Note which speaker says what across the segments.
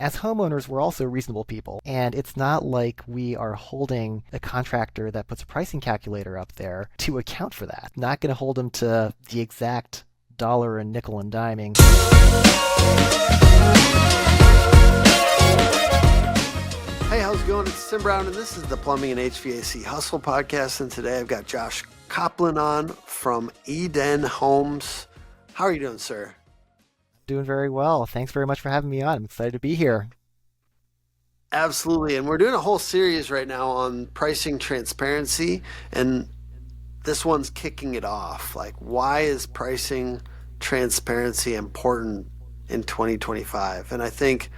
Speaker 1: As homeowners, we're also reasonable people, and it's not like we are holding a contractor that puts a pricing calculator up there to account for that. Not going to hold them to the exact dollar and nickel and diming.
Speaker 2: Hey, how's it going? It's Tim Brown, and this is the Plumbing and HVAC Hustle Podcast. And today I've got Josh Coplin on from Eden Homes. How are you doing, sir?
Speaker 1: Doing very well. Thanks very much for having me on. I'm excited to be here.
Speaker 2: Absolutely. And we're doing a whole series right now on pricing transparency, and this one's kicking it off. Like, why is pricing transparency important in 2025? And I think,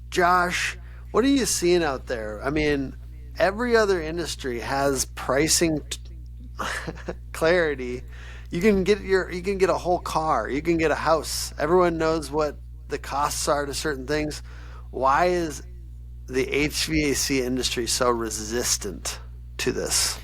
Speaker 2: Josh, what are you seeing out there? I mean, every other industry has pricing clarity. You can get a whole car, you can get a house. Everyone knows what the costs are to certain things. Why is the HVAC industry so resistant to this?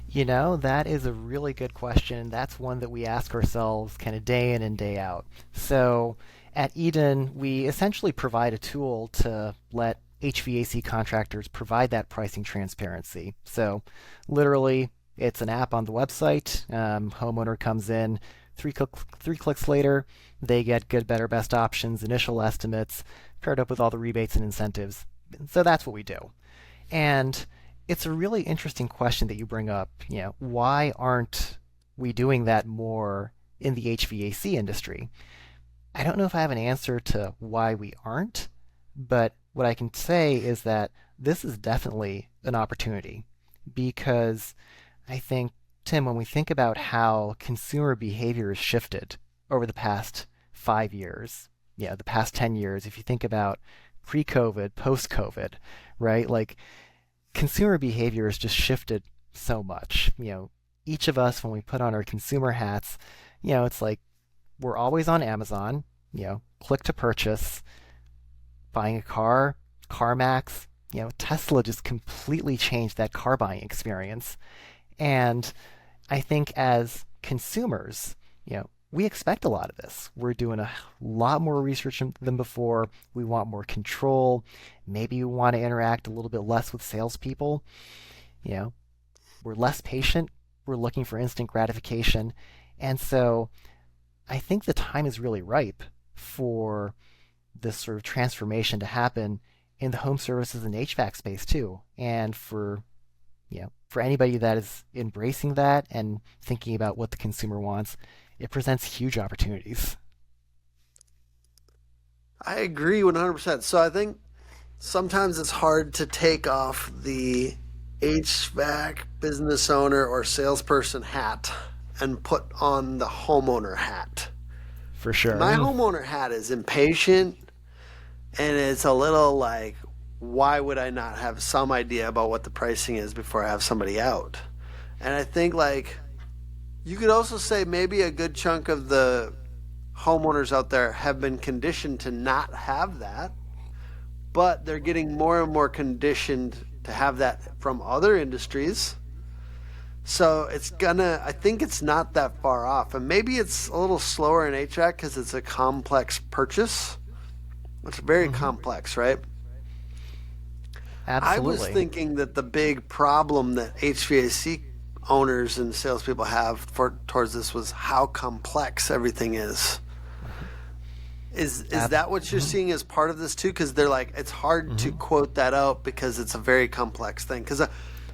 Speaker 1: You know, that is a really good question. That's one that we ask ourselves kind of day in and day out. So at Eden, we essentially provide a tool to let HVAC contractors provide that pricing transparency. So literally, it's an app on the website. Homeowner comes in, three clicks later, they get good, better, best options, initial estimates, paired up with all the rebates and incentives. So that's what we do. And it's a really interesting question that you bring up. You know, why aren't we doing that more in the HVAC industry? I don't know if I have an answer to why we aren't, but what I can say is that this is definitely an opportunity because I think, Tim, when we think about how consumer behavior has shifted over the past 5 years, the past 10 years, if you think about pre-COVID, post-COVID, right? Like consumer behavior has just shifted so much. Each of us, when we put on our consumer hats, it's like we're always on Amazon, click to purchase, buying a car, CarMax, Tesla just completely changed that car buying experience. And I think as consumers, we expect a lot of this. We're doing a lot more research than before. We want more control. Maybe we want to interact a little bit less with salespeople. We're less patient. We're looking for instant gratification. And so I think the time is really ripe for this sort of transformation to happen in the home services and HVAC space too. And for anybody that is embracing that and thinking about what the consumer wants, it presents huge opportunities.
Speaker 2: I agree 100%. So I think sometimes it's hard to take off the HVAC business owner or salesperson hat and put on the homeowner hat.
Speaker 1: For sure.
Speaker 2: My homeowner hat is impatient, and it's a little like, why would I not have some idea about what the pricing is before I have somebody out? And I think like you could also say maybe a good chunk of the homeowners out there have been conditioned to not have that, but they're getting more and more conditioned to have that from other industries. So I think it's not that far off. And maybe it's a little slower in HVAC because it's a complex purchase. It's very complex, right?
Speaker 1: Absolutely.
Speaker 2: I was thinking that the big problem that HVAC owners and salespeople have towards this was how complex everything is. Is that what you're seeing as part of this too? Because they're like, it's hard to quote that out because it's a very complex thing. Because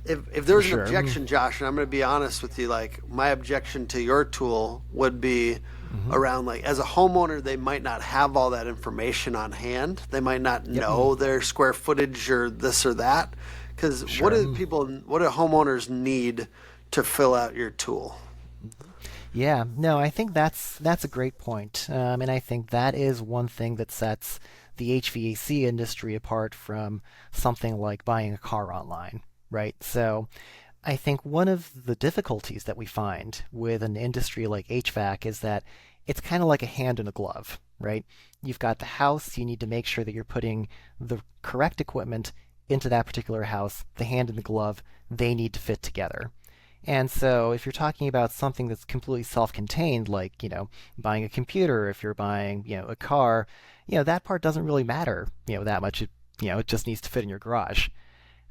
Speaker 2: if there was an objection, Josh, and I'm going to be honest with you, like my objection to your tool would be around like as a homeowner, they might not have all that information on hand. They might not know their square footage or this or that. Because what do homeowners need to fill out your tool?
Speaker 1: Yeah, no, I think that's a great point. And I think that is one thing that sets the HVAC industry apart from something like buying a car online, right? So I think one of the difficulties that we find with an industry like HVAC is that it's kind of like a hand in a glove, right? You've got the house, you need to make sure that you're putting the correct equipment into that particular house. The hand in the glove, they need to fit together. And so if you're talking about something that's completely self-contained, like, buying a computer, if you're buying, a car, that part doesn't really matter, that much. It just needs to fit in your garage.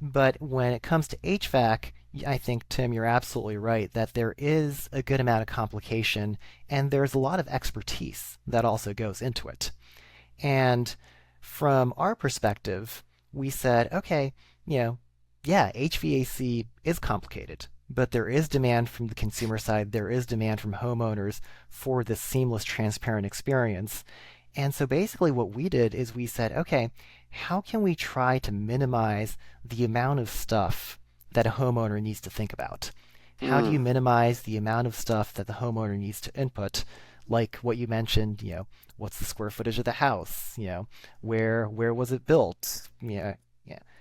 Speaker 1: But when it comes to HVAC, I think, Tim, you're absolutely right that there is a good amount of complication and there's a lot of expertise that also goes into it. And from our perspective, we said, okay, you know, yeah, HVAC is complicated, but there is demand from the consumer side, there is demand from homeowners for this seamless, transparent experience. And so basically, what we did is we said, okay, how can we try to minimize the amount of stuff that a homeowner needs to think about? How do you
Speaker 2: Mm,
Speaker 1: minimize the amount of stuff that the homeowner needs to input? Like what you mentioned, what's the square footage of the house? Where was it built? Yeah,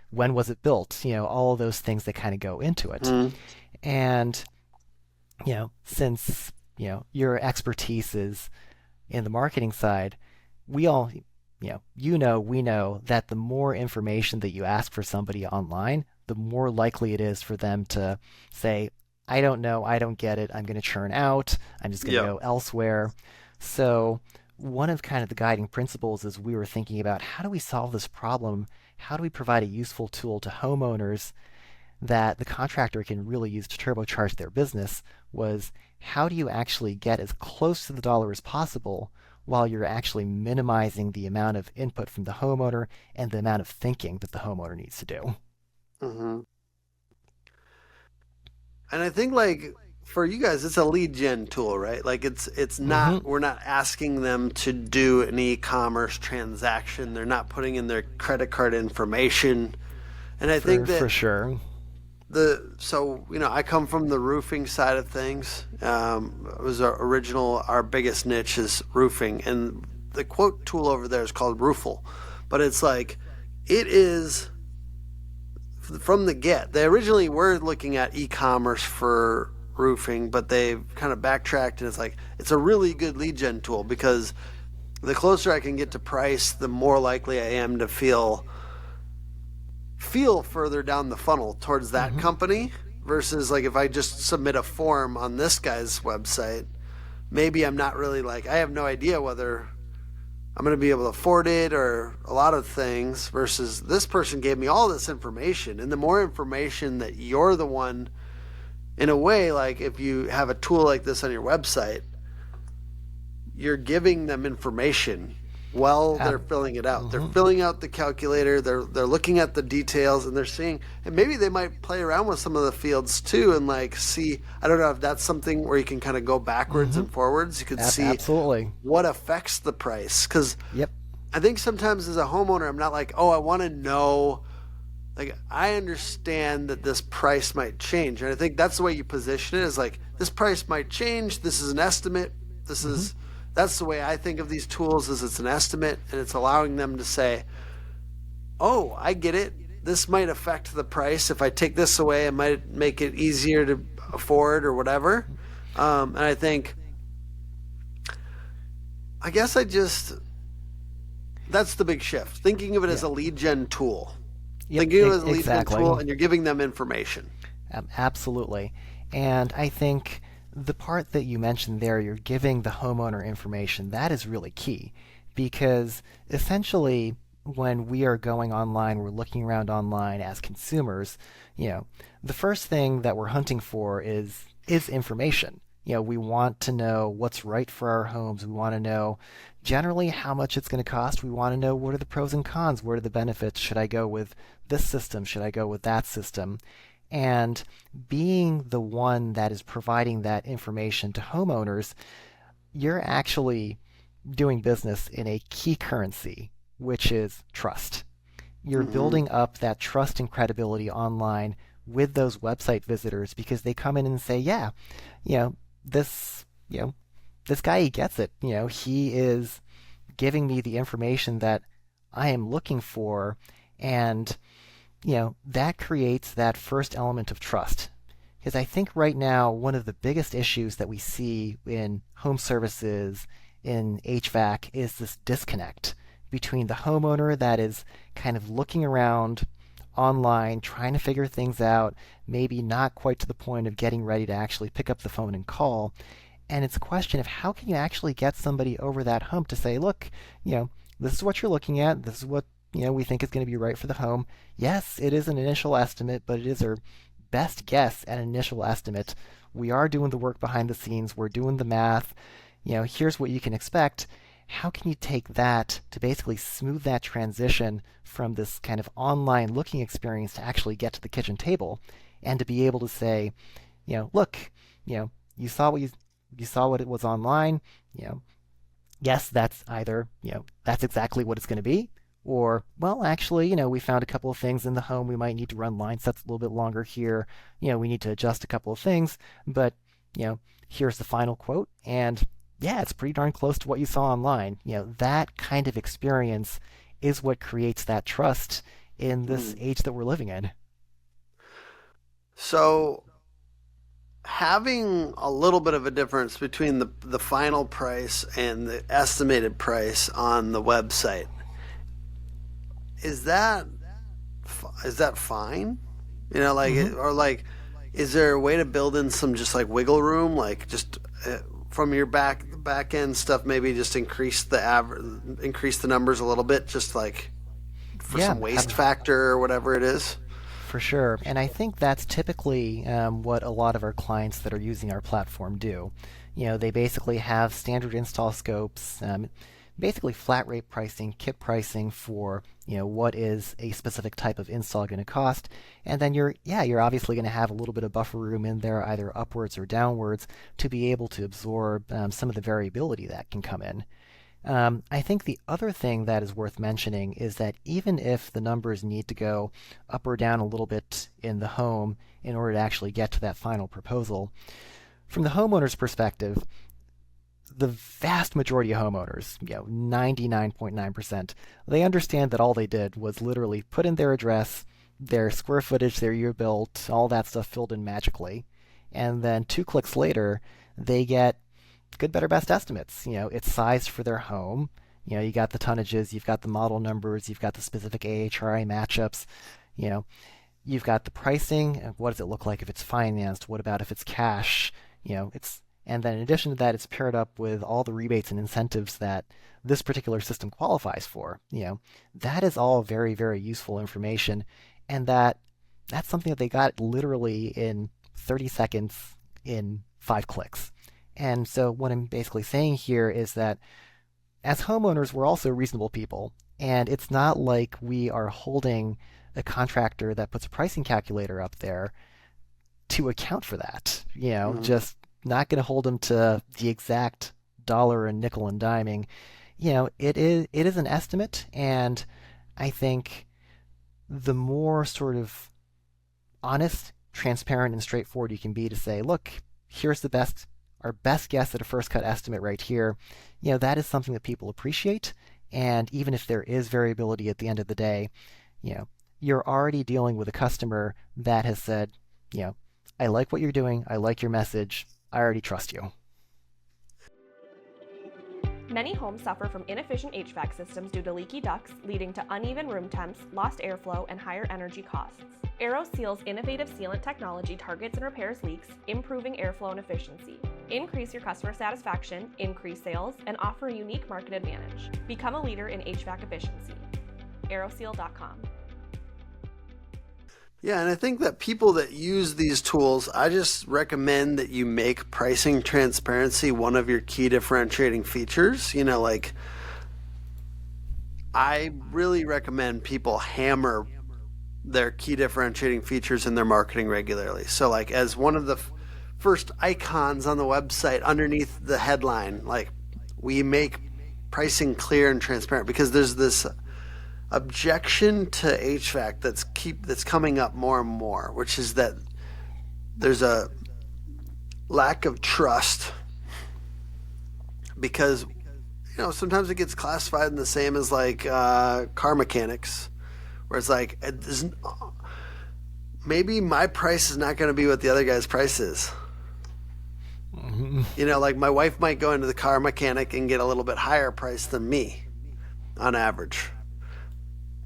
Speaker 1: when was it built? All of those things that kind of go into it.
Speaker 2: mm,
Speaker 1: And since your expertise is in the marketing side, we all, we know that the more information that you ask for somebody online, the more likely it is for them to say, I don't know, I don't get it, I'm going to churn out, I'm just going to
Speaker 2: yep.
Speaker 1: go elsewhere. So, one of kind of the guiding principles is we were thinking about how do we solve this problem? How do we provide a useful tool to homeowners that the contractor can really use to turbocharge their business? Was how do you actually get as close to the dollar as possible while you're actually minimizing the amount of input from the homeowner and the amount of thinking that the homeowner needs to do?
Speaker 2: Hmm. And I think like for you guys, it's a lead gen tool, right? Like it's
Speaker 1: Hmm.
Speaker 2: not we're not asking them to do an e-commerce transaction. They're not putting in their credit card information. And I think
Speaker 1: For
Speaker 2: that
Speaker 1: sure.
Speaker 2: I come from the roofing side of things. It was our biggest niche is roofing, and the quote tool over there is called Roofle, but it's like it is from the get. They originally were looking at e-commerce for roofing, but they've kind of backtracked, and it's like it's a really good lead gen tool because the closer I can get to price, the more likely I am to feel further down the funnel towards that
Speaker 1: Hmm.
Speaker 2: company versus like if I just submit a form on this guy's website, maybe I'm not really like I have no idea whether I'm going to be able to afford it or a lot of things versus this person gave me all this information, and the more information that you're the one in a way, like if you have a tool like this on your website, you're giving them information while they're filling it out. They're
Speaker 1: Hmm.
Speaker 2: filling out the calculator, they're looking at the details and they're seeing, and maybe they might play around with some of the fields too and like see, I don't know if that's something where you can kind of go backwards
Speaker 1: Hmm.
Speaker 2: and forwards. You could see
Speaker 1: Absolutely.
Speaker 2: what affects the price cuz
Speaker 1: Yep.
Speaker 2: I think sometimes as a homeowner I'm not like, "Oh, I want to know like I understand that this price might change." And I think that's the way you position it is like this price might change. This is an estimate. This
Speaker 1: Hmm.
Speaker 2: is that's the way I think of these tools is it's an estimate and it's allowing them to say, "Oh, I get it. This might affect the price. If I take this away, it might make it easier to afford or whatever." And I think I guess I just that's the big shift. Thinking of it as
Speaker 1: Yeah.
Speaker 2: a lead gen tool.
Speaker 1: Yep.
Speaker 2: Thinking of it as a lead gen tool
Speaker 1: Exactly.
Speaker 2: and you're giving them information.
Speaker 1: Absolutely. And I think the part that you mentioned there, you're giving the homeowner information, that is really key because essentially when we are going online, we're looking around online as consumers, you know, the first thing that we're hunting for is information. We want to know what's right for our homes. We want to know generally how much it's going to cost. We want to know what are the pros and cons, what are the benefits. Should I go with this system? Should I go with that system? And being the one that is providing that information to homeowners, you're actually doing business in a key currency, which is trust. You're
Speaker 2: Hmm.
Speaker 1: building up that trust and credibility online with those website visitors because they come in and say, yeah, you know, this, you know, this guy, he gets it. He is giving me the information that I am looking for. And that creates that first element of trust. Because I think right now, one of the biggest issues that we see in home services, in HVAC, is this disconnect between the homeowner that is kind of looking around online, trying to figure things out, maybe not quite to the point of getting ready to actually pick up the phone and call. And it's a question of how can you actually get somebody over that hump to say, look, this is what you're looking at. This is what, we think is going to be right for the home. Yes, it is an initial estimate, but it is our best guess at an initial estimate. We are doing the work behind the scenes. We're doing the math. Here's what you can expect. How can you take that to basically smooth that transition from this kind of online looking experience to actually get to the kitchen table and to be able to say, look, you saw what it was online, yes, that's either, that's exactly what it's going to be, or, well, actually, we found a couple of things in the home. We might need to run line sets a little bit longer here. We need to adjust a couple of things, but, here's the final quote. And yeah, it's pretty darn close to what you saw online. That kind of experience is what creates that trust in this age that we're living in.
Speaker 2: So having a little bit of a difference between the final price and the estimated price on the website, is that fine? Or like, is there a way to build in some just like wiggle room, like just from your back end stuff, maybe just increase the numbers a little bit, just like for
Speaker 1: Yeah,
Speaker 2: some waste factor or whatever it is?
Speaker 1: for sure. And I think that's typically what a lot of our clients that are using our platform do. They basically have standard install scopes, basically flat rate pricing, kit pricing for what is a specific type of install going to cost, and then you're obviously going to have a little bit of buffer room in there, either upwards or downwards, to be able to absorb some of the variability that can come in. I think the other thing that is worth mentioning is that even if the numbers need to go up or down a little bit in the home in order to actually get to that final proposal, from the homeowner's perspective, the vast majority of homeowners, 99.9%, they understand that all they did was literally put in their address, their square footage, their year built, all that stuff filled in magically. And then 2 clicks later, they get good, better, best estimates. It's sized for their home. You got the tonnages, you've got the model numbers, you've got the specific AHRI matchups. You've got the pricing. What does it look like if it's financed? What about if it's cash? And then in addition to that, it's paired up with all the rebates and incentives that this particular system qualifies for. That is all very, very useful information, and that's something that they got literally in 30 seconds in 5 clicks. And so what I'm basically saying here is that as homeowners, we're also reasonable people, and it's not like we are holding a contractor that puts a pricing calculator up there to account for that. Just not going to hold them to the exact dollar and nickel and diming. It is an estimate, and I think the more sort of honest, transparent, and straightforward you can be to say, look, here's our best guess at a first cut estimate right here, that is something that people appreciate. And even if there is variability at the end of the day, you're already dealing with a customer that has said, I like what you're doing, I like your message, I already trust you.
Speaker 3: Many homes suffer from inefficient HVAC systems due to leaky ducts, leading to uneven room temps, lost airflow, and higher energy costs. AeroSeal's innovative sealant technology targets and repairs leaks, improving airflow and efficiency. Increase your customer satisfaction, increase sales, and offer a unique market advantage. Become a leader in HVAC efficiency. aeroseal.com.
Speaker 2: Yeah, and I think that people that use these tools, I just recommend that you make pricing transparency one of your key differentiating features. I really recommend people hammer their key differentiating features in their marketing regularly. So as one of the first icons on the website underneath the headline, we make pricing clear and transparent, because there's this objection to HVAC that's coming up more and more, which is that there's a lack of trust, because sometimes it gets classified in the same as car mechanics, where it's maybe my price is not going to be what the other guy's price is. My wife might go into the car mechanic and get a little bit higher price than me on average.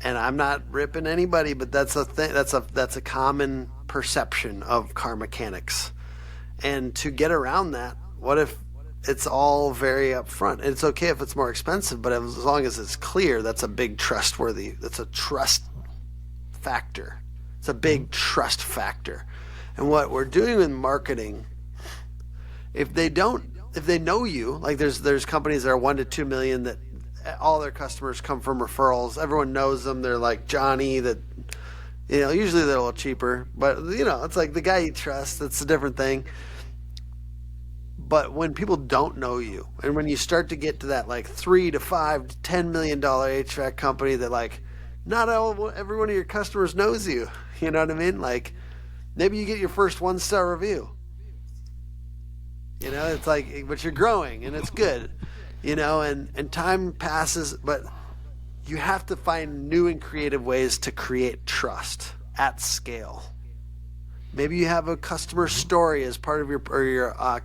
Speaker 2: And I'm not ripping anybody, but that's a thing. That's a common perception of car mechanics. And to get around that, what if it's all very upfront? It's okay if it's more expensive, but as long as it's clear, that's a big trustworthy. That's a trust factor. It's a big trust factor. And what we're doing in marketing, if they know you, like there's companies that are 1 to 2 million that all their customers come from referrals. Everyone knows them. They're like Johnny that, usually they're a little cheaper, but it's like the guy you trust. That's a different thing. But when people don't know you, and when you start to get to that like $3 to $5 to $10 million HVAC company that like not every one of your customers knows you, you know what I mean? Like maybe you get your first 1-star review. It's like, but you're growing and it's good, and time passes, but you have to find new and creative ways to create trust at scale. Maybe you have a customer story as part of your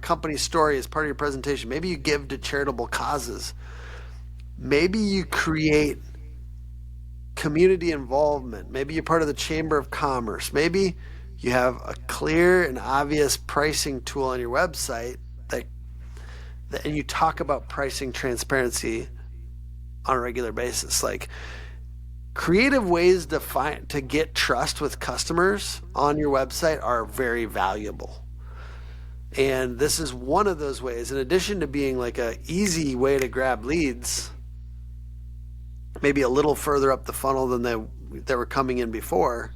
Speaker 2: company story as part of your presentation. Maybe you give to charitable causes. Maybe you create community involvement. Maybe you're part of the Chamber of Commerce. Maybe you have a clear and obvious pricing tool on your website and you talk about pricing transparency on a regular basis. Like creative ways to get trust with customers on your website are very valuable. And this is one of those ways. In addition to being like a easy way to grab leads, maybe a little further up the funnel than they were coming in before,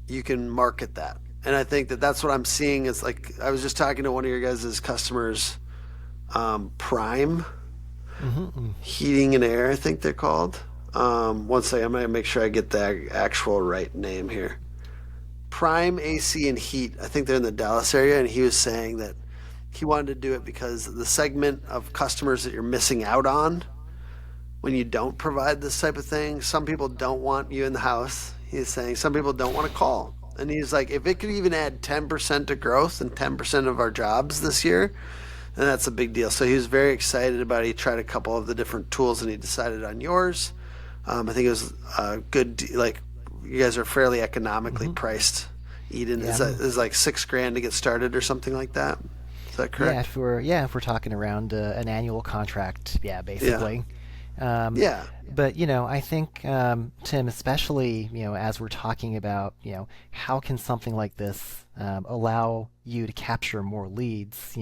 Speaker 2: you can market that. And I think that's what I'm seeing is like, I was just talking to one of your guys' customers, Prime Heating and Air, I think they're called. One second, I'm going to make sure I get the actual right name here. Prime AC and Heat, I think they're in the Dallas area, and he was saying that he wanted to do it because the segment of customers that you're missing out on when you don't provide this type of thing, some people don't want you in the house. He's saying some people don't want to call. And he's like, if it could even add 10% to growth and 10% of our jobs this year, then that's a big deal. So he was very excited about it. He tried a couple of the different tools and he decided on yours. I think it was good. Like you guys are fairly economically priced. Eden is like $6,000 to get started or something like that. Is that correct?
Speaker 1: If we're talking around an annual contract, basically. But I think Tim, especially as we're talking about how can something like this allow you to capture more leads,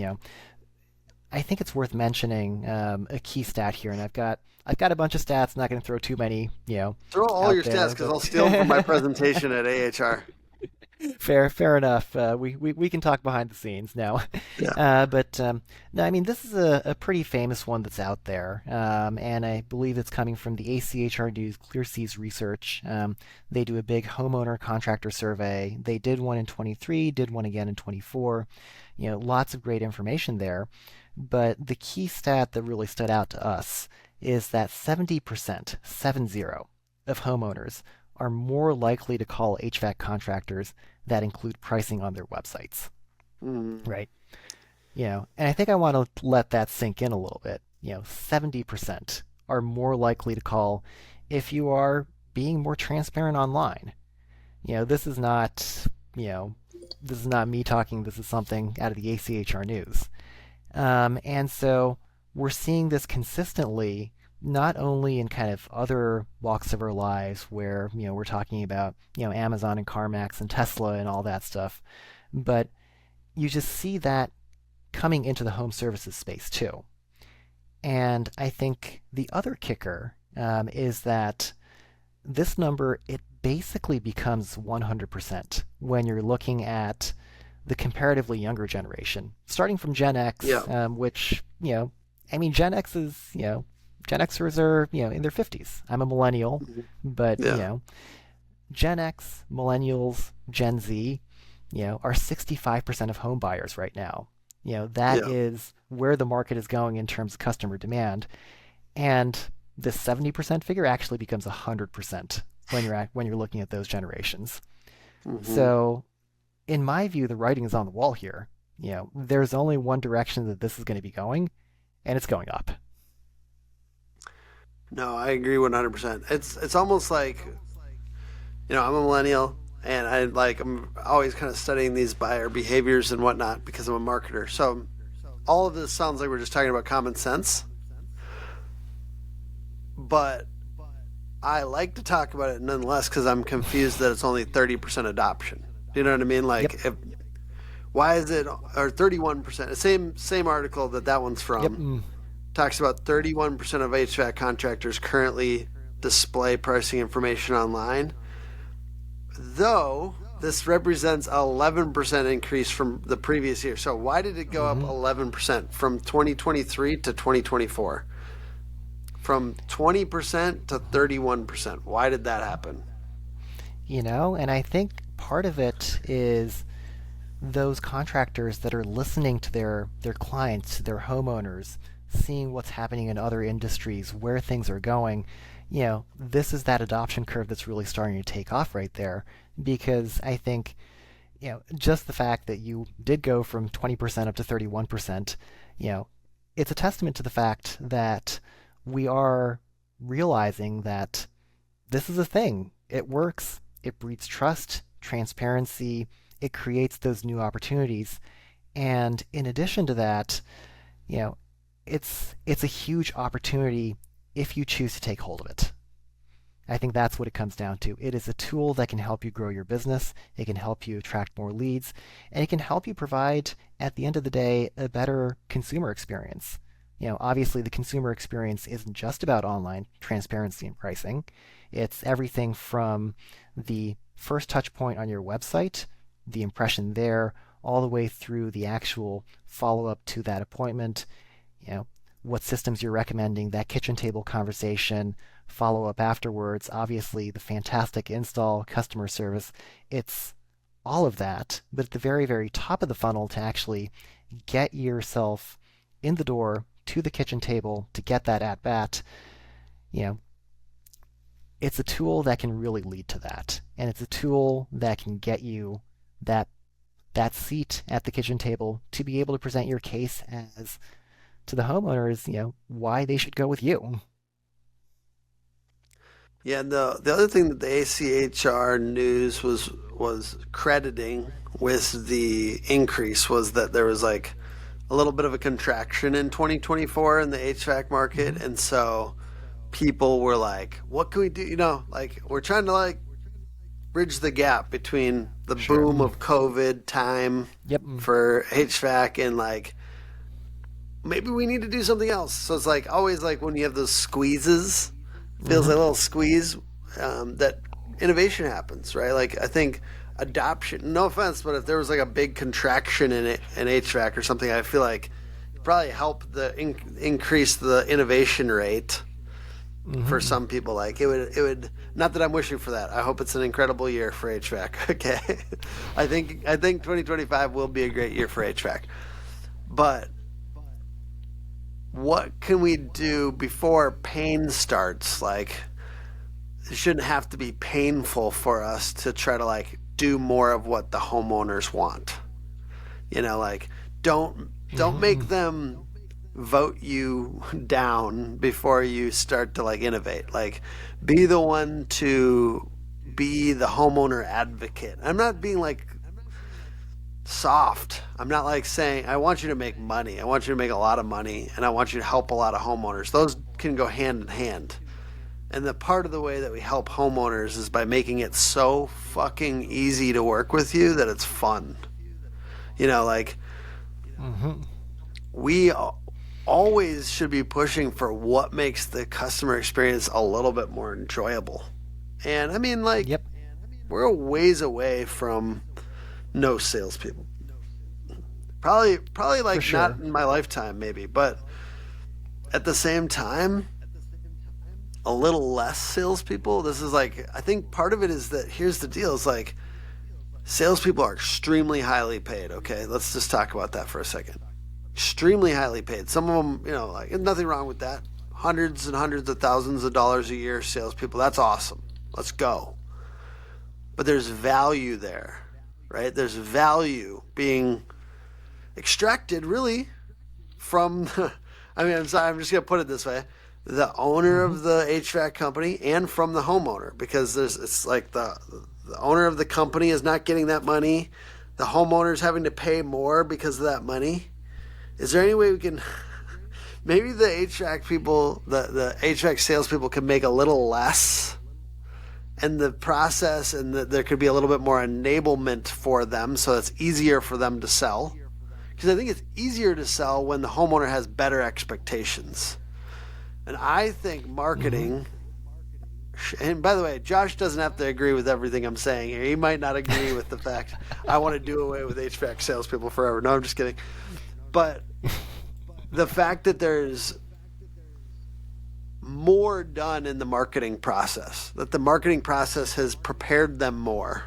Speaker 1: I think it's worth mentioning a key stat here, and I've got a bunch of stats. I'm not going to throw too many,
Speaker 2: Throw all your stats because I'll steal them from my presentation at AHR.
Speaker 1: Fair enough. We can talk behind the scenes now.
Speaker 2: Yeah.
Speaker 1: No, I mean this is a pretty famous one that's out there, and I believe it's coming from the ACHR News Clear Seas Research. They do a big homeowner contractor survey. They did one in 23, did one again in 24. Lots of great information there. But the key stat that really stood out to us is that 70%, 70, of homeowners are more likely to call HVAC contractors that include pricing on their websites. Right? And I think I want to let that sink in a little bit. 70% are more likely to call if you are being more transparent online. This is not me talking. This is something out of the ACHR News. And so we're seeing this consistently, not only in kind of other walks of our lives where, we're talking about, Amazon and CarMax and Tesla and all that stuff, but you just see that coming into the home services space too. And I think the other kicker is that this number, it basically becomes 100% when you're looking at the comparatively younger generation, starting from Gen X, which, Gen X is, Gen Xers are, in their 50s. I'm a millennial, but, Gen X, millennials, Gen Z, are 65% of home buyers right now. That is where the market is going in terms of customer demand. And this 70% figure actually becomes 100% when you're looking at those generations. So in my view, the writing is on the wall here. There's only one direction that this is going to be going, and it's going up.
Speaker 2: No, I agree 100%. It's almost like, I'm a millennial, and I'm always kind of studying these buyer behaviors and whatnot because I'm a marketer. So all of this sounds like we're just talking about common sense, but I like to talk about it nonetheless because I'm confused that it's only 30% adoption. Do you know what I mean?
Speaker 1: Yep.
Speaker 2: Why is it, or 31%? Same article that one's
Speaker 1: Yep.
Speaker 2: from talks about 31% of HVAC contractors currently display pricing information online, though this represents an 11% increase from the previous year. So why did it go up 11% from 2023 to 2024? From 20% to 31%. Why did that happen?
Speaker 1: And I think part of it is those contractors that are listening to their clients, to their homeowners, seeing what's happening in other industries, where things are going. This is that adoption curve that's really starting to take off right there. Because I think, just the fact that you did go from 20% up to 31%, it's a testament to the fact that we are realizing that this is a thing. It works. It breeds trust, transparency. It creates those new opportunities. And in addition to that, you know, it's a huge opportunity if you choose to take hold of it. I think that's what it comes down to. It is a tool that can help you grow your business. It can help you attract more leads, and it can help you provide, at the end of the day, a better consumer experience. Obviously the consumer experience isn't just about online transparency and pricing. It's everything from the first touch point on your website, the impression there, all the way through the actual follow-up to that appointment, what systems you're recommending, that kitchen table conversation, follow up afterwards, obviously the fantastic install, customer service. It's all of that, but at the very, very top of the funnel to actually get yourself in the door to the kitchen table to get that at bat, you know, it's a tool that can really lead to that. And it's a tool that can get you that seat at the kitchen table to be able to present your case as to the homeowners, why they should go with you.
Speaker 2: Yeah, and the other thing that the ACHR news was crediting with the increase was that there was like a little bit of a contraction in 2024 in the HVAC market,
Speaker 1: Mm-hmm.
Speaker 2: and so people were like, "What can we do?" Like we're trying to like bridge the gap between the
Speaker 1: Sure.
Speaker 2: boom of COVID time
Speaker 1: Yep.
Speaker 2: for HVAC and like maybe we need to do something else. So it's like always like when you have those squeezes, feels
Speaker 1: Mm-hmm.
Speaker 2: like a little squeeze, that innovation happens, right? Like I think adoption, no offense, but if there was like a big contraction in it in HVAC or something, I feel like it probably help the increase the innovation rate for
Speaker 1: Mm-hmm.
Speaker 2: some people. Like it would not that I'm wishing for that. I hope it's an incredible year for HVAC. Okay. I think 2025 will be a great year for HVAC. But what can we do before pain starts? Like it shouldn't have to be painful for us to try to like do more of what the homeowners want. Like don't
Speaker 1: Mm-hmm.
Speaker 2: make them vote you down before you start to like innovate. Like be the one to be the homeowner advocate. I'm not being like soft. I'm not like saying I want you to make money. I want you to make a lot of money and I want you to help a lot of homeowners. Those can go hand in hand. And the part of the way that we help homeowners is by making it so fucking easy to work with you that it's fun. Like
Speaker 1: Mm-hmm.
Speaker 2: we always should be pushing for what makes the customer experience a little bit more enjoyable. And I mean, like,
Speaker 1: Yep.
Speaker 2: we're a ways away from no salespeople. Probably
Speaker 1: For
Speaker 2: like not
Speaker 1: sure.
Speaker 2: in my lifetime, maybe, but at the same time, a little less salespeople. This is like, I think part of it is that here's the deal: is like salespeople are extremely highly paid. Okay, let's just talk about that for a second. Extremely highly paid. Some of them, like nothing wrong with that. Hundreds and hundreds of thousands of dollars a year, salespeople. That's awesome. Let's go. But there's value there, right? There's value being extracted, really, from. I mean, I'm sorry. I'm just gonna put it this way. the owner
Speaker 1: Mm-hmm.
Speaker 2: of the HVAC company and from the homeowner, because it's like the owner of the company is not getting that money. The homeowner is having to pay more because of that money. Is there any way we can maybe the HVAC people, the HVAC salespeople can make a little less and the process, and there could be a little bit more enablement for them so it's easier for them to sell? Because I think it's easier to sell when the homeowner has better expectations. And I think
Speaker 1: Mm-hmm.
Speaker 2: marketing, and by the way, Josh doesn't have to agree with everything I'm saying here. He might not agree with the fact I want to do away with HVAC salespeople forever. No, I'm just kidding. But the fact that there's more done in the marketing process, that the marketing process has prepared them more.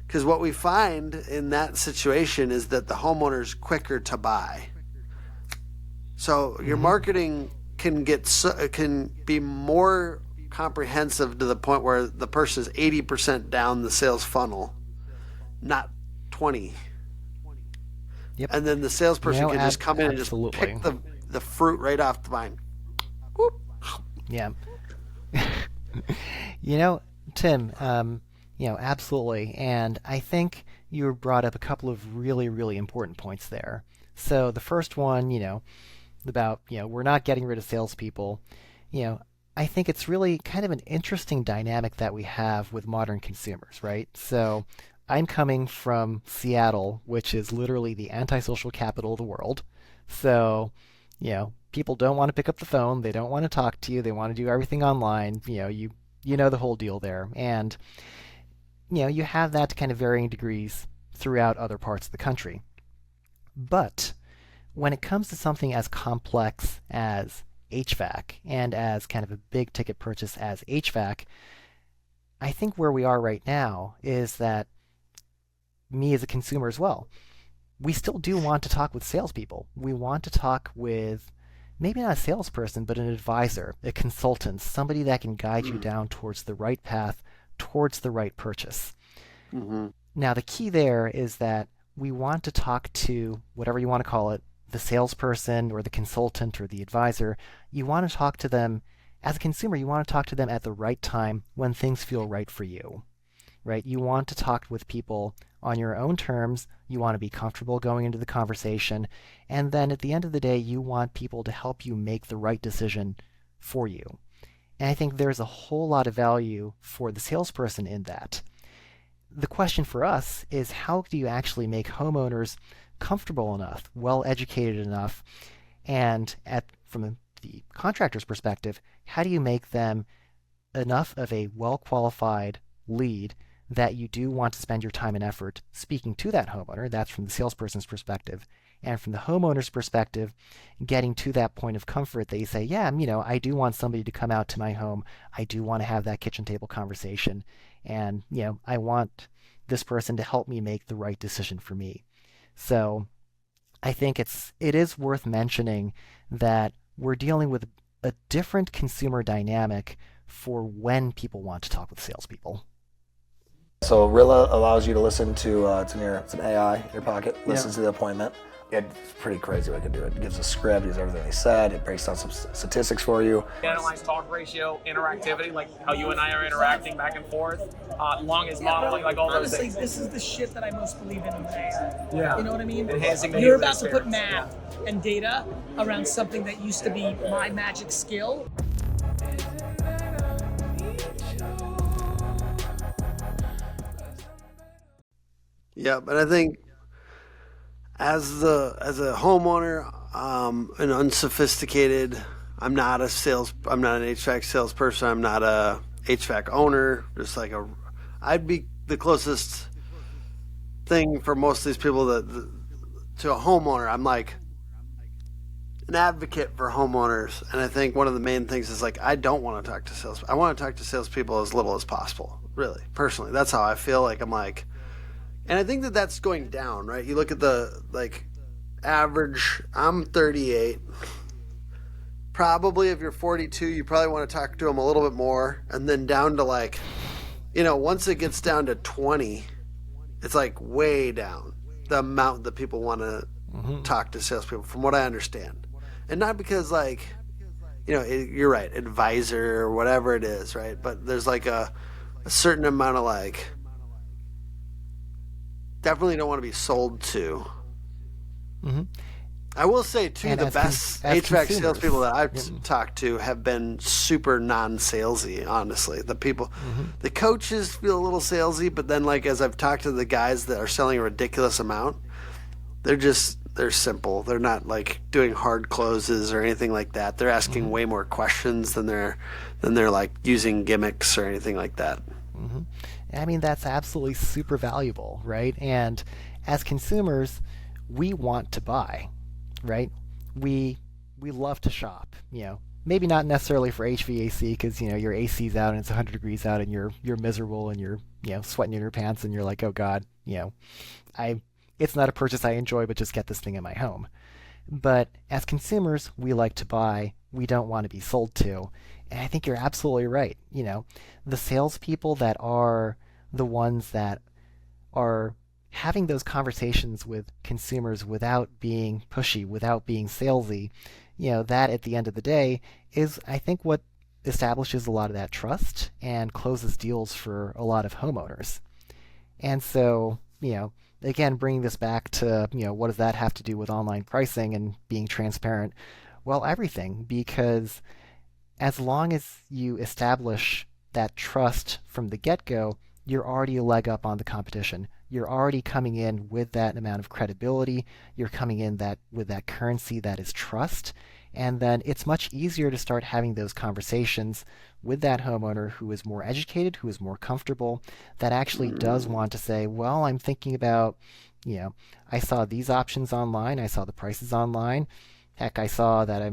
Speaker 2: Because what we find in that situation is that the homeowner's quicker to buy. So your
Speaker 1: Mm-hmm.
Speaker 2: marketing can be more comprehensive to the point where the person is 80% down the sales funnel, not 20.
Speaker 1: Yep.
Speaker 2: And then the salesperson can just come in and just
Speaker 1: Absolutely.
Speaker 2: pick the fruit right off the vine. Whoop.
Speaker 1: Yeah. You know, Tim, absolutely. And I think you brought up a couple of really, really important points there. So the first one, about, we're not getting rid of salespeople. You know, I think it's really kind of an interesting dynamic that we have with modern consumers, right? So I'm coming from Seattle, which is literally the antisocial capital of the world. So, people don't want to pick up the phone. They don't want to talk to you. They want to do everything online. You know the whole deal there. And, you have that to kind of varying degrees throughout other parts of the country. But when it comes to something as complex as HVAC and as kind of a big ticket purchase as HVAC, I think where we are right now is that me as a consumer as well, we still do want to talk with salespeople. We want to talk with maybe not a salesperson, but an advisor, a consultant, somebody that can guide you down towards the right path, towards the right purchase.
Speaker 2: Mm-hmm.
Speaker 1: Now, the key there is that we want to talk to whatever you want to call it, the salesperson or the consultant or the advisor. You want to talk to them as a consumer, you want to talk to them at the right time when things feel right for you, right? You want to talk with people on your own terms. You want to be comfortable going into the conversation. And then at the end of the day, you want people to help you make the right decision for you. And I think there's a whole lot of value for the salesperson in that. The question for us is how do you actually make homeowners comfortable enough, well educated enough, and from the contractor's perspective, how do you make them enough of a well qualified lead that you do want to spend your time and effort speaking to that homeowner? That's from the salesperson's perspective. And from the homeowner's perspective, getting to that point of comfort that you say, yeah, I do want somebody to come out to my home. I do want to have that kitchen table conversation. And, I want this person to help me make the right decision for me. So I think it is worth mentioning that we're dealing with a different consumer dynamic for when people want to talk with salespeople.
Speaker 4: So Rilla allows you to listen to it's an AI in your pocket.
Speaker 2: Yeah.
Speaker 4: Listens to the appointment. It's pretty crazy what it can do. It gives a script, gives everything they said. It breaks down some statistics for you.
Speaker 5: Analyze talk ratio, interactivity, like how you and I are interacting back and forth. Longest modeling, like all those
Speaker 6: Honestly,
Speaker 5: things.
Speaker 6: this is the shit that I most believe in AI.
Speaker 5: Yeah.
Speaker 6: You know what I mean?
Speaker 5: Enhancing the
Speaker 6: You're
Speaker 5: user
Speaker 6: about to put
Speaker 5: experience.
Speaker 6: math and data around something that used to be my magic skill.
Speaker 2: Yeah, but I think as a homeowner, an unsophisticated, I'm not an HVAC salesperson. I'm not a HVAC owner. I'd be the closest thing for most of these people to a homeowner. I'm like an advocate for homeowners, and I think one of the main things is like I don't want to talk to sales. I want to talk to salespeople as little as possible. Really, personally, that's how I feel. Like I'm like. And I think that that's going down, right? You look at the average. I'm 38. Probably if you're 42, you probably want to talk to them a little bit more, and then down to once it gets down to 20, it's like way down the amount that people want to talk to salespeople, from what I understand, and not because you're right, advisor or whatever it is, right? But there's like a certain amount of like, definitely don't want to be sold to.
Speaker 1: Hmm.
Speaker 2: I will say too,
Speaker 1: And
Speaker 2: the
Speaker 1: as
Speaker 2: best
Speaker 1: as
Speaker 2: HVAC
Speaker 1: consumers,
Speaker 2: salespeople that I've
Speaker 1: yep.
Speaker 2: talked to have been super non-salesy. Honestly, the coaches feel a little salesy, but then like as I've talked to the guys that are selling a ridiculous amount, they're simple. They're not like doing hard closes or anything like that. They're asking way more questions than they're like using gimmicks or anything like that.
Speaker 1: Hmm. I mean, that's absolutely super valuable, right? And as consumers, we want to buy, right? We love to shop, Maybe not necessarily for HVAC because your AC's out and it's 100 degrees out and you're miserable and you're sweating in your pants and you're like, oh God, I it's not a purchase I enjoy, but just get this thing in my home. But as consumers, we like to buy. We don't want to be sold to. And I think you're absolutely right. The salespeople that are the ones that are having those conversations with consumers without being pushy, without being salesy, that at the end of the day is, I think, what establishes a lot of that trust and closes deals for a lot of homeowners. And so, again, bringing this back to, what does that have to do with online pricing and being transparent? Well, everything, because as long as you establish that trust from the get-go, you're already a leg up on the competition. You're already coming in with that amount of credibility. You're coming in with that currency that is trust. And then it's much easier to start having those conversations with that homeowner who is more educated, who is more comfortable, that actually does want to say, well, I'm thinking about, I saw these options online. I saw the prices online. Heck, I saw that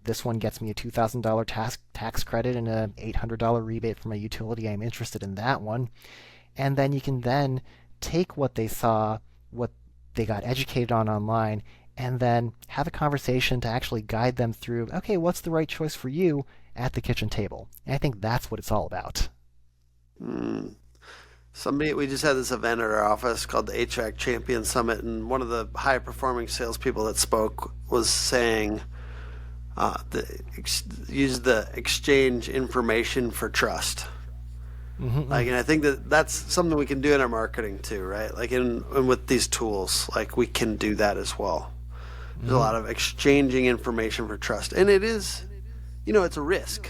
Speaker 1: this one gets me a $2,000 tax credit and a $800 rebate for my utility. I'm interested in that one. And then you can then take what they saw, what they got educated on online, and then have a conversation to actually guide them through, okay, what's the right choice for you at the kitchen table? And I think that's what it's all about.
Speaker 2: We just had this event at our office called the HVAC Champion Summit, and one of the high performing salespeople that spoke was saying, use the exchange information for trust.
Speaker 1: Mm-hmm.
Speaker 2: And I think that's something we can do in our marketing too, right? Like and with these tools, like we can do that as well. There's a lot of exchanging information for trust, and it is, it's a risk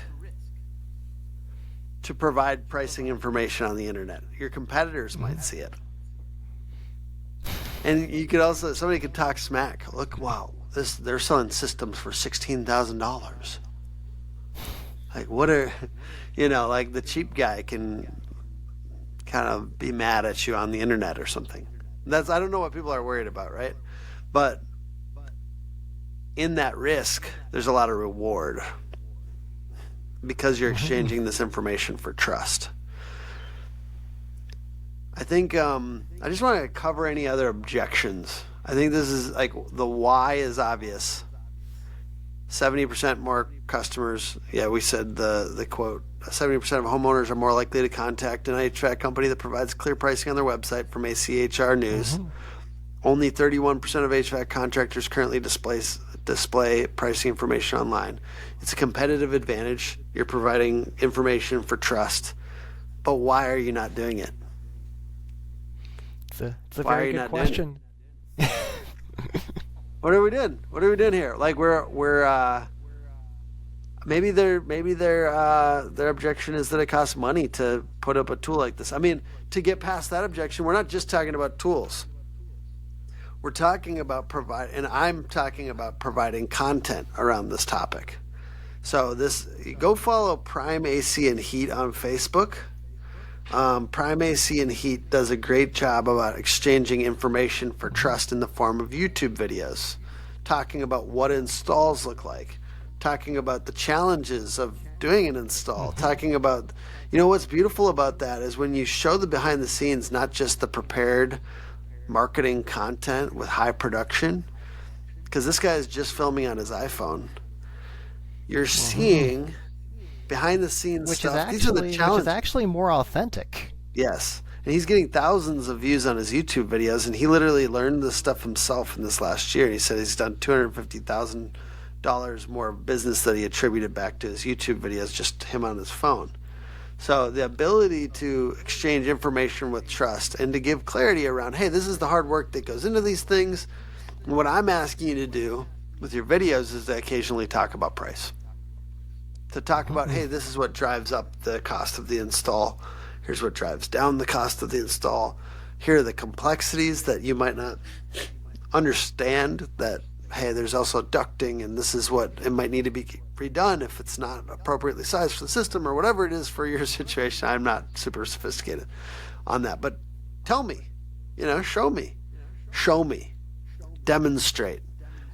Speaker 2: to provide pricing information on the internet. Your competitors might see it. And you could also, somebody could talk smack. Look, wow, they're selling systems for $16,000. Like, what are, like the cheap guy can kind of be mad at you on the internet or something. I don't know what people are worried about, right? But in that risk, there's a lot of reward because you're exchanging this information for trust. I think I just want to cover any other objections. I think this is like the why is obvious. 70% more customers. Yeah, we said the quote, 70% of homeowners are more likely to contact an HVAC company that provides clear pricing on their website from ACHR News. Only 31% of HVAC contractors currently display pricing information online. It's a competitive advantage. You're providing information for trust. But why are you not doing it?
Speaker 1: It's a very good question.
Speaker 2: What are we doing? What are we doing here? Like we're maybe their objection is that it costs money to put up a tool like this. I mean, to get past that objection, we're not just talking about tools. We're talking about I'm talking about providing content around this topic. So go follow Prime AC and Heat on Facebook. Prime AC and Heat does a great job about exchanging information for trust in the form of YouTube videos, talking about what installs look like, talking about the challenges of doing an install, talking about, what's beautiful about that is when you show the behind the scenes, not just the prepared marketing content with high production, because this guy is just filming on his iPhone. You're seeing behind the scenes stuff. These are the challenges.
Speaker 1: Which is actually more authentic.
Speaker 2: Yes. And he's getting thousands of views on his YouTube videos, and he literally learned this stuff himself in this last year. He said he's done $250,000 dollars more business that he attributed back to his YouTube videos, just him on his phone. So the ability to exchange information with trust and to give clarity around, hey, this is the hard work that goes into these things. And what I'm asking you to do with your videos is to occasionally talk about price. To talk about, hey, this is what drives up the cost of the install. Here's what drives down the cost of the install. Here are the complexities that you might not understand, that hey, there's also ducting, and this is what it might need to be redone if it's not appropriately sized for the system or whatever it is for your situation. I'm not super sophisticated on that, but tell me, show me, demonstrate,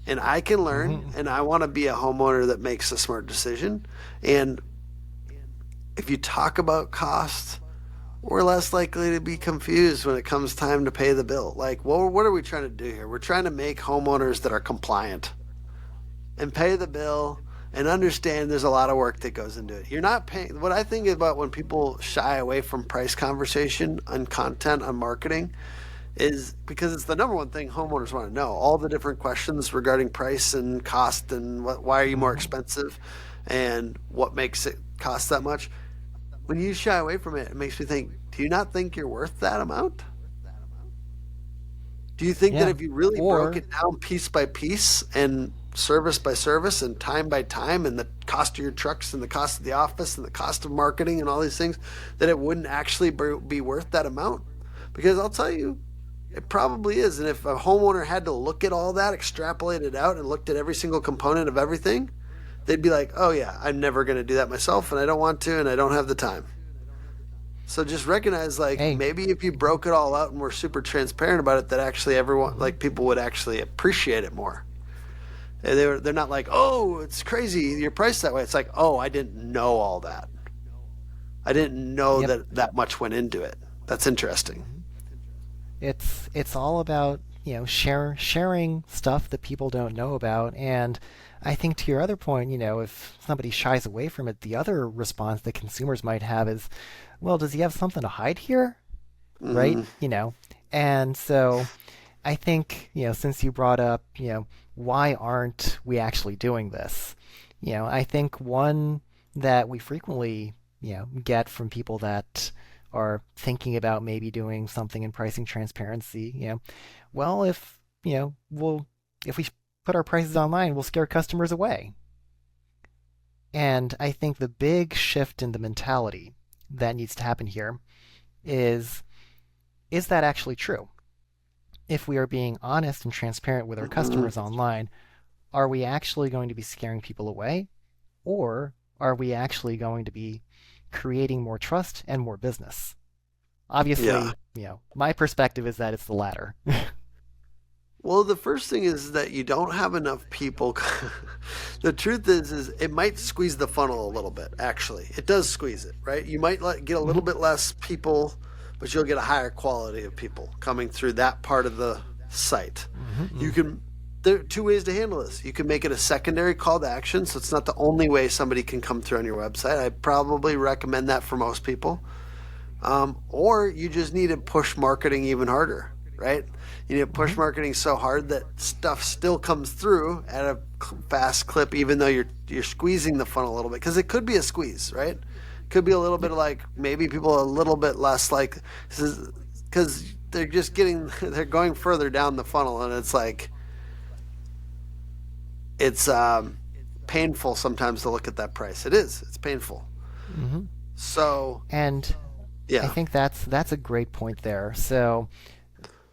Speaker 2: and I can learn. And I want to be a homeowner that makes a smart decision. And if you talk about cost, we're less likely to be confused when it comes time to pay the bill. Like, well, what are we trying to do here? We're trying to make homeowners that are compliant and pay the bill and understand there's a lot of work that goes into it. You're not paying. What I think about when people shy away from price conversation on content, on marketing, is because it's the number one thing homeowners want to know. All the different questions regarding price and cost and why are you more expensive and what makes it cost that much. When you shy away from it, it makes me think, do you not think you're worth that amount? Do you think that if you really broke it down piece by piece and service by service and time by time and the cost of your trucks and the cost of the office and the cost of marketing and all these things, that it wouldn't actually be worth that amount? Because I'll tell you, it probably is. And if a homeowner had to look at all that, extrapolate it out, and looked at every single component of everything, they'd be like, oh yeah, I'm never going to do that myself, and I don't want to, and I don't have the time. So just recognize, like, maybe if you broke it all out and were super transparent about it, that actually everyone, like, people would actually appreciate it more. And they're not like, oh, it's crazy, you're priced that way. It's like, oh, I didn't know all that. I didn't know that much went into it. That's interesting.
Speaker 1: It's all about sharing stuff that people don't know about. And I think to your other point, if somebody shies away from it, the other response that consumers might have is, well, does he have something to hide here? Right? And so I think, since you brought up, why aren't we actually doing this? I think one that we frequently, get from people that are thinking about maybe doing something in pricing transparency, well, if we put our prices online, we'll scare customers away. And I think the big shift in the mentality that needs to happen here is that actually true? If we are being honest and transparent with our customers online, are we actually going to be scaring people away? Or are we actually going to be creating more trust and more business? Obviously, my perspective is that it's the latter.
Speaker 2: Well, the first thing is that you don't have enough people. The truth is it might squeeze the funnel a little bit, actually. It does squeeze it, right? You might get a little bit less people, but you'll get a higher quality of people coming through that part of the site. There are two ways to handle this. You can make it a secondary call to action, so it's not the only way somebody can come through on your website. I probably recommend that for most people. Or you just need to push marketing even harder, right? You need to push marketing so hard that stuff still comes through at a fast clip, even though you're squeezing the funnel a little bit, because it could be a squeeze, right? Could be a little bit of like maybe people a little bit less like, because they're just they're going further down the funnel, and it's like it's painful sometimes to look at that price. It's painful. So
Speaker 1: and I think that's a great point there. So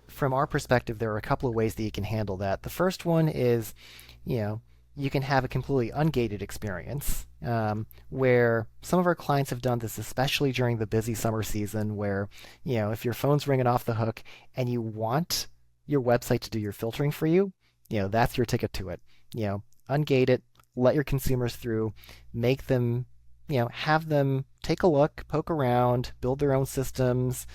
Speaker 1: from our perspective, there are a couple of ways that you can handle that. The first one is, you can have a completely ungated experience, where some of our clients have done this, especially during the busy summer season, where, if your phone's ringing off the hook and you want your website to do your filtering for you, that's your ticket to it. Ungate it, let your consumers through, make them, have them take a look, poke around, build their own systems,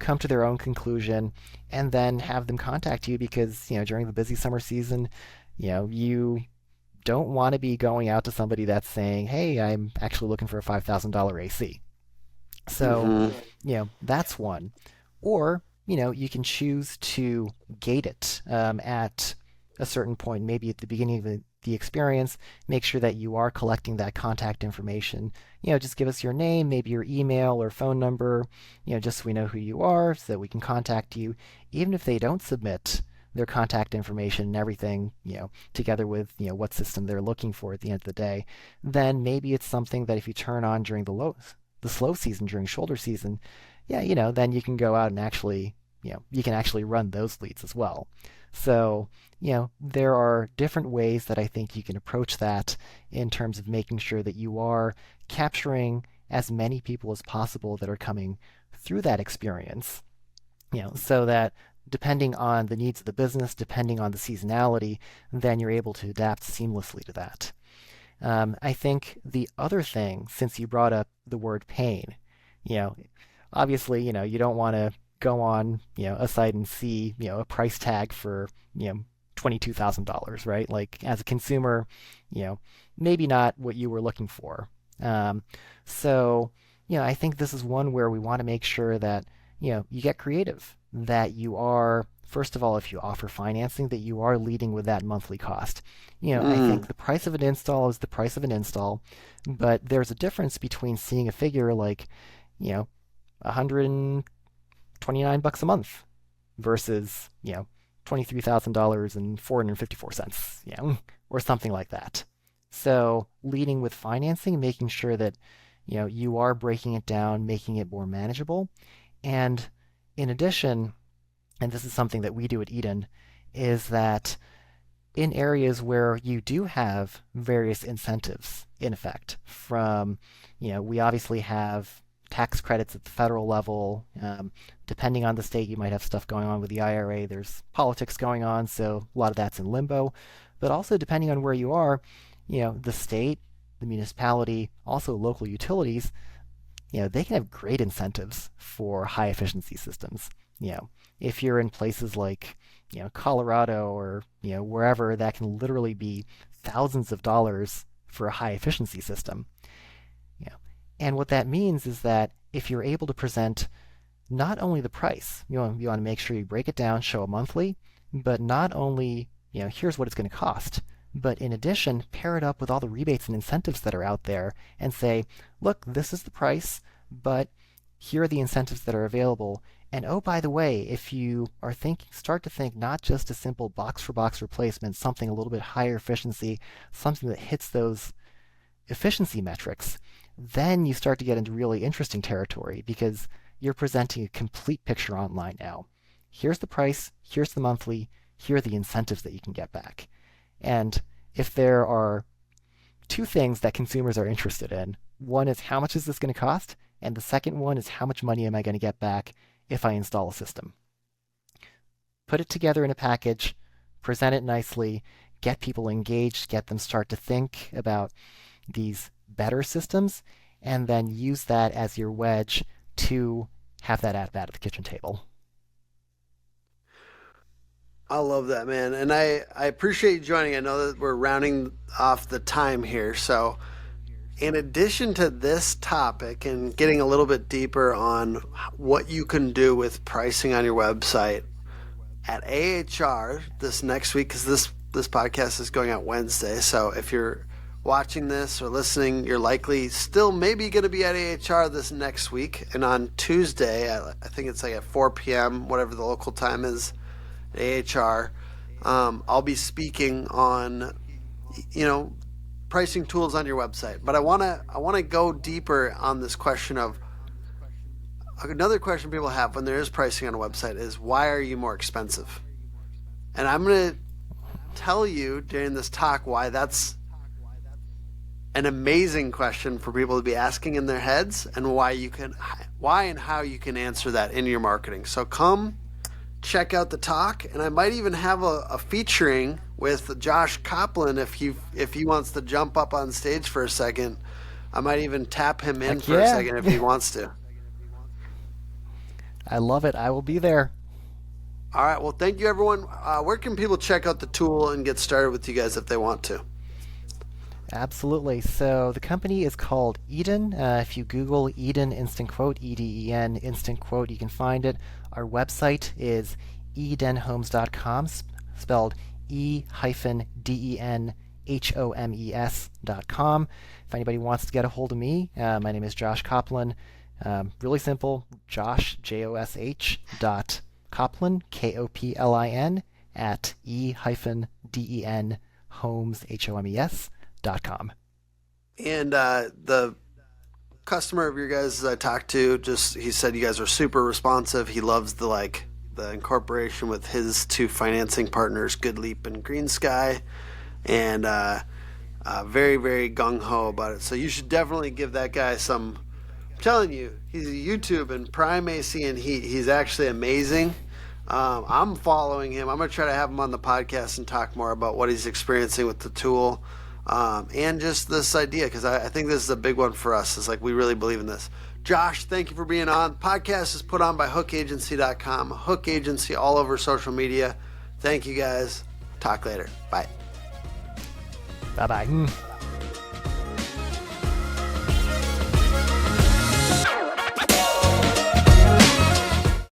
Speaker 1: come to their own conclusion, and then have them contact you because, during the busy summer season, you don't want to be going out to somebody that's saying, hey, I'm actually looking for a $5,000 AC. So, that's one. Or, you can choose to gate it at a certain point, maybe at the beginning the experience, make sure that you are collecting that contact information. Just give us your name, maybe your email or phone number, just so we know who you are, so that we can contact you. Even if they don't submit their contact information and everything, together with, what system they're looking for at the end of the day, then maybe it's something that if you turn on during the slow season, during shoulder season, then you can go out and actually, you can actually run those leads as well. So, there are different ways that I think you can approach that in terms of making sure that you are capturing as many people as possible that are coming through that experience, so that depending on the needs of the business, depending on the seasonality, then you're able to adapt seamlessly to that. I think the other thing, since you brought up the word pain, obviously, you don't want to go on, a site and see, a price tag for, $22,000, right? Like as a consumer, maybe not what you were looking for. So, I think this is one where we want to make sure that, you get creative, that you are, first of all, if you offer financing, that you are leading with that monthly cost. I think the price of an install is the price of an install, but there's a difference between seeing a figure like, $129 a month versus, $23,000 and 454 cents, or something like that. So leading with financing, making sure that, you are breaking it down, making it more manageable. And in addition, and this is something that we do at Eden, is that in areas where you do have various incentives in effect from, we obviously have tax credits at the federal level. Depending on the state, you might have stuff going on with the IRA. There's politics going on, so a lot of that's in limbo. But also, depending on where you are, the state, the municipality, also local utilities, they can have great incentives for high efficiency systems. If you're in places like, Colorado or, wherever, that can literally be thousands of dollars for a high efficiency system. And what that means is that if you're able to present not only the price, you want to make sure you break it down, show a monthly, but not only, here's what it's going to cost, but in addition, pair it up with all the rebates and incentives that are out there and say, look, this is the price, but here are the incentives that are available. And oh, by the way, if you are start to think not just a simple box for box replacement, something a little bit higher efficiency, something that hits those efficiency metrics, then you start to get into really interesting territory because you're presenting a complete picture online now. Here's the price, here's the monthly, here are the incentives that you can get back. And if there are two things that consumers are interested in, one is how much is this going to cost? And the second one is how much money am I going to get back if I install a system? Put it together in a package, present it nicely, get people engaged, get them start to think about these better systems, and then use that as your wedge to have that at bat at the kitchen table.
Speaker 2: I love that, man. And I appreciate you joining. I know that we're rounding off the time here. So in addition to this topic and getting a little bit deeper on what you can do with pricing on your website, at AHR this next week, because this podcast is going out Wednesday. So if you're watching this or listening, you're likely still maybe going to be at AHR this next week. And on Tuesday, I think it's like at 4 p.m., whatever the local time is, at AHR, I'll be speaking on, pricing tools on your website. But I want to go deeper on this question of, another question people have when there is pricing on a website is, why are you more expensive? And I'm going to tell you during this talk why that's an amazing question for people to be asking in their heads, and why and how you can answer that in your marketing. So come check out the talk, and I might even have a featuring with Josh Copland if he wants to jump up on stage for a second. I might even tap him in for a second if he wants to.
Speaker 1: I love it. I will be there.
Speaker 2: All right. Well, thank you, everyone. Where can people check out the tool and get started with you guys if they want to?
Speaker 1: Absolutely. So the company is called Eden. If you Google Eden Instant Quote, EDEN Instant Quote, you can find it. Our website is edenhomes.com, spelled E-DEN homes.com. If anybody wants to get a hold of me, my name is Josh Koplin. Really simple, Josh, Josh, Koplin, Koplin, at e-den homes, homes.com.
Speaker 2: And the customer of your guys I talked to, he said you guys are super responsive. He loves the incorporation with his two financing partners, Good Leap and Green Sky, and very, very gung-ho about it. So you should definitely give that guy some. I'm telling you, he's a YouTube and Prime AC, and he's actually amazing. I'm following him. I'm going to try to have him on the podcast and talk more about what he's experiencing with the tool, and just this idea, because I think this is a big one for us. It's like we really believe in this. Josh, thank you for being on. Podcast is put on by hookagency.com. Hook Agency all over social media. Thank you guys. Talk later. Bye.
Speaker 1: Bye-bye.